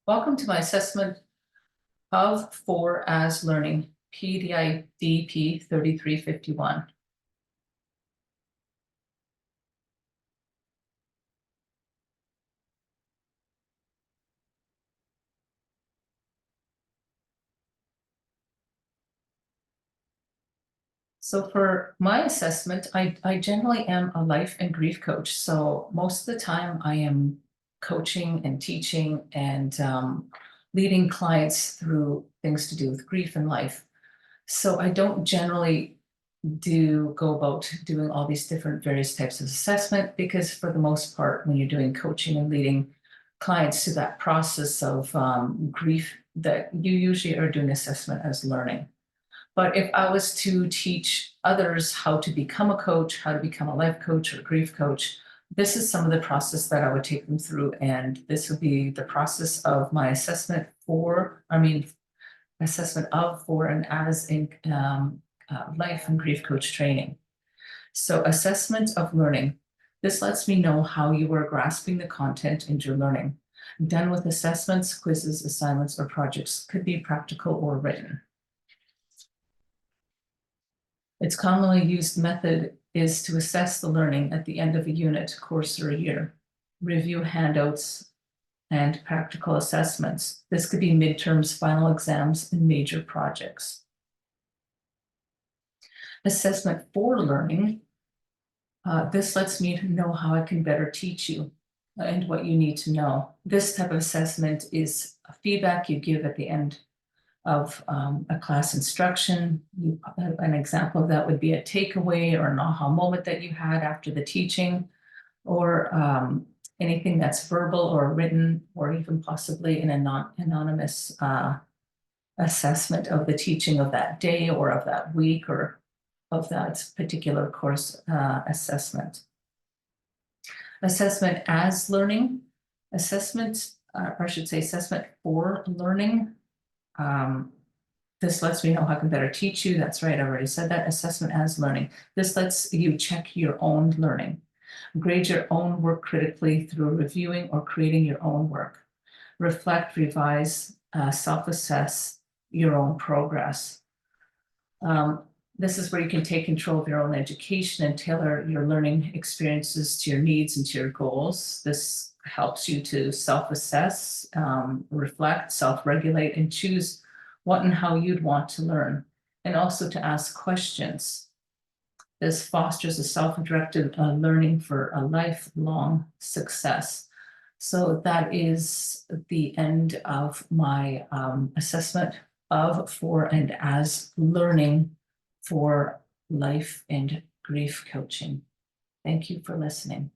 Welcome to my assessment of for as learning, PIDP 3351. So for my assessment, I generally am a life and grief coach. So most of the time I am coaching and teaching and leading clients through things to do with grief and life. So I don't generally go about doing all these different various types of assessment, because for the most part, when you're doing coaching and leading clients to that process of grief, that you usually are doing assessment as learning. But if I was to teach others how to become a coach, how to become a life coach or grief coach, this is some of the process that I would take them through. And this would be the process of my assessment assessment of, for, and as in life and grief coach training. So assessment of learning. This lets me know how you are grasping the content in your learning. Done with assessments, quizzes, assignments, or projects, could be practical or written. Its commonly used method is to assess the learning at the end of a unit, course, or a year. Review handouts and practical assessments. This could be midterms, final exams, and major projects. Assessment for learning. This lets me know how I can better teach you and what you need to know. This type of assessment is a feedback you give at the end of a class instruction. An example of that would be a takeaway or an aha moment that you had after the teaching, or anything that's verbal or written, or even possibly an anonymous assessment of the teaching of that day or of that week or of that particular course assessment. Assessment as learning. Assessment for learning. This lets me know how I can better teach you. That's right, I already said that. Assessment as learning. This lets you check your own learning. Grade your own work critically through reviewing or creating your own work. Reflect, revise, self-assess your own progress. This is where you can take control of your own education and tailor your learning experiences to your needs and to your goals. This helps you to self-assess, reflect, self-regulate, and choose what and how you'd want to learn, and also to ask questions. This fosters a self-directed learning for a lifelong success. So that is the end of my assessment of, for, and as learning for life and grief coaching. Thank you for listening.